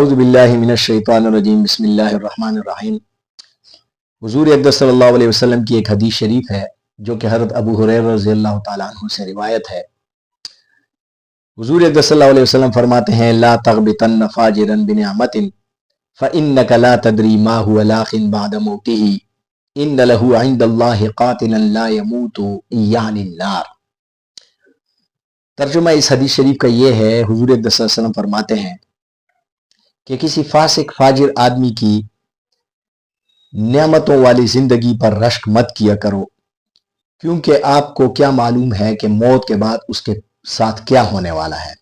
اعوذ باللہ من الشیطان الرجیم بسم اللہ الرحمن الرحیم۔ حضور اقدس صلی اللہ علیہ وسلم کی ایک حدیث شریف ہے جو کہ حضرت ابو ہریرہ رضی اللہ تعالیٰ عنہ سے روایت ہے۔ حضور اقدس صلی اللہ علیہ وسلم فرماتے ہیں لا تغبطن فاجرا بنعمت فإنک لا تدری ما هو لاق بعد موته ان له عند اللہ قاتلا لا يموت یعنی النار۔ ترجمہ اس حدیث شریف کا یہ ہے، حضور اقدس صلی اللہ علیہ وسلم فرماتے ہیں کہ کسی فاسق فاجر آدمی کی نعمتوں والی زندگی پر رشک مت کیا کرو، کیونکہ آپ کو کیا معلوم ہے کہ موت کے بعد اس کے ساتھ کیا ہونے والا ہے۔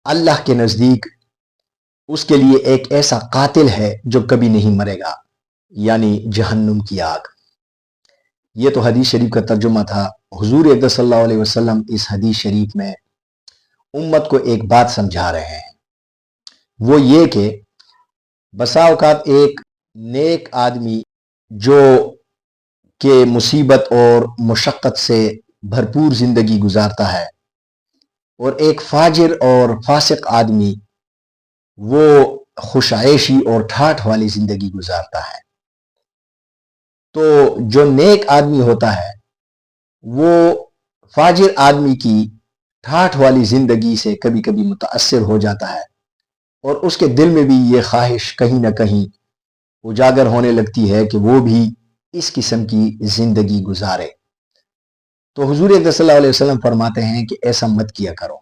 اللہ کے نزدیک اس کے لیے ایک ایسا قاتل ہے جو کبھی نہیں مرے گا، یعنی جہنم کی آگ۔ یہ تو حدیث شریف کا ترجمہ تھا۔ حضور اقدس صلی اللہ علیہ وسلم اس حدیث شریف میں امت کو ایک بات سمجھا رہے ہیں، وہ یہ کہ بسا اوقات ایک نیک آدمی جو کہ مصیبت اور مشقت سے بھرپور زندگی گزارتا ہے، اور ایک فاجر اور فاسق آدمی وہ خوش عیشی اور ٹھاٹھ والی زندگی گزارتا ہے۔ تو جو نیک آدمی ہوتا ہے وہ فاجر آدمی کی ٹھاٹھ والی زندگی سے کبھی کبھی متاثر ہو جاتا ہے، اور اس کے دل میں بھی یہ خواہش کہیں نہ کہیں اجاگر ہونے لگتی ہے کہ وہ بھی اس قسم کی زندگی گزارے۔ تو حضور اقدس صلی اللہ علیہ وسلم فرماتے ہیں کہ ایسا مت کیا کرو،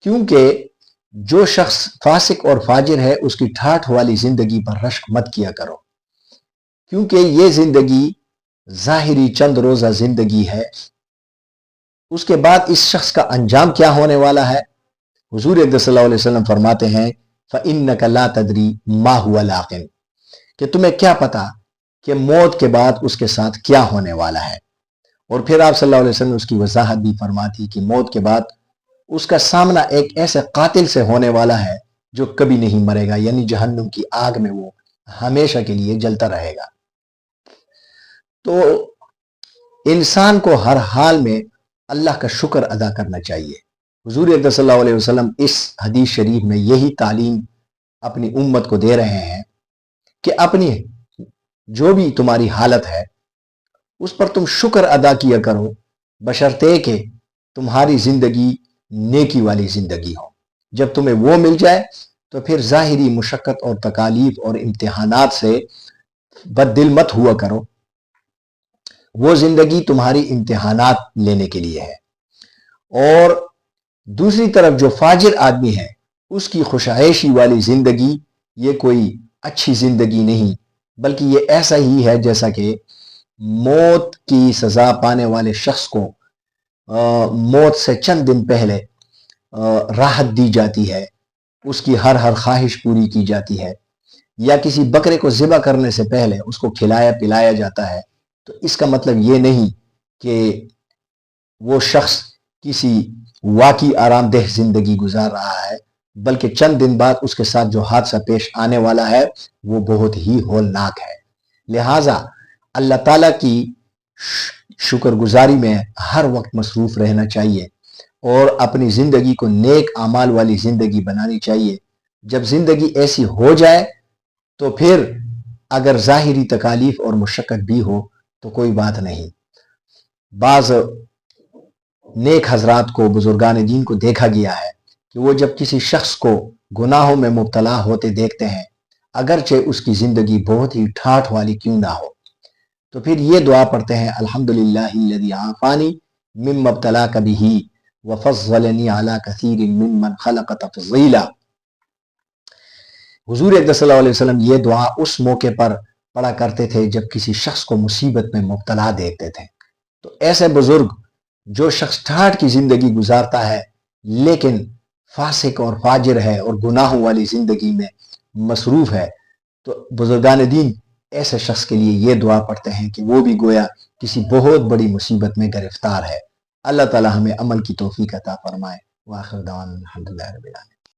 کیونکہ جو شخص فاسق اور فاجر ہے اس کی ٹھاٹھ والی زندگی پر رشک مت کیا کرو، کیونکہ یہ زندگی ظاہری چند روزہ زندگی ہے۔ اس کے بعد اس شخص کا انجام کیا ہونے والا ہے؟ حضور اقدس صلی اللہ علیہ وسلم فرماتے ہیں فَإِنَّكَ لَا تَدْرِي مَا هُوَ لَاقٍ، کہ تمہیں کیا پتا کہ موت کے بعد اس کے ساتھ کیا ہونے والا ہے۔ اور پھر آپ صلی اللہ علیہ وسلم اس کی وضاحت بھی فرماتی کہ موت کے بعد اس کا سامنا ایک ایسے قاتل سے ہونے والا ہے جو کبھی نہیں مرے گا، یعنی جہنم کی آگ میں وہ ہمیشہ کے لیے جلتا رہے گا۔ تو انسان کو ہر حال میں اللہ کا شکر ادا کرنا چاہیے۔ حضور اقدس صلی اللہ علیہ وسلم اس حدیث شریف میں یہی تعلیم اپنی امت کو دے رہے ہیں کہ اپنی جو بھی تمہاری حالت ہے اس پر تم شکر ادا کیا کرو، بشرطے کہ تمہاری زندگی نیکی والی زندگی ہو۔ جب تمہیں وہ مل جائے تو پھر ظاہری مشقت اور تکالیف اور امتحانات سے بد دل مت ہوا کرو، وہ زندگی تمہاری امتحانات لینے کے لیے ہے۔ اور دوسری طرف جو فاجر آدمی ہے اس کی خوش عیشی والی زندگی یہ کوئی اچھی زندگی نہیں، بلکہ یہ ایسا ہی ہے جیسا کہ موت کی سزا پانے والے شخص کو موت سے چند دن پہلے راحت دی جاتی ہے، اس کی ہر خواہش پوری کی جاتی ہے، یا کسی بکرے کو ذبح کرنے سے پہلے اس کو کھلایا پلایا جاتا ہے۔ تو اس کا مطلب یہ نہیں کہ وہ شخص کسی واقعی آرام دہ زندگی گزار رہا ہے، بلکہ چند دن بعد اس کے ساتھ جو حادثہ پیش آنے والا ہے وہ بہت ہی ہولناک ہے۔ لہٰذا اللہ تعالیٰ کی شکر گزاری میں ہر وقت مصروف رہنا چاہیے اور اپنی زندگی کو نیک اعمال والی زندگی بنانی چاہیے۔ جب زندگی ایسی ہو جائے تو پھر اگر ظاہری تکالیف اور مشقت بھی ہو تو کوئی بات نہیں۔ بعض نیک حضرات کو، بزرگان دین کو دیکھا گیا ہے کہ وہ جب کسی شخص کو گناہوں میں مبتلا ہوتے دیکھتے ہیں، اگرچہ اس کی زندگی بہت ہی ٹھاٹھ والی کیوں نہ ہو، تو پھر یہ دعا پڑھتے ہیں الحمدللہ الذی عافانی مما ابتلاک بہ وفضلنی علی کثیر ممن خلق تفضیلا۔ حضور اقدس صلی اللہ علیہ وسلم یہ دعا اس موقع پر پڑھا کرتے تھے جب کسی شخص کو مصیبت میں مبتلا دیکھتے تھے۔ تو ایسے بزرگ جو شخص ٹھاٹھ کی زندگی گزارتا ہے لیکن فاسق اور فاجر ہے اور گناہوں والی زندگی میں مصروف ہے، تو بزرگان دین ایسے شخص کے لیے یہ دعا پڑھتے ہیں کہ وہ بھی گویا کسی بہت بڑی مصیبت میں گرفتار ہے۔ اللہ تعالی ہمیں عمل کی توفیق عطا فرمائے۔ وآخر دعوانا الحمدللہ رب العالمین۔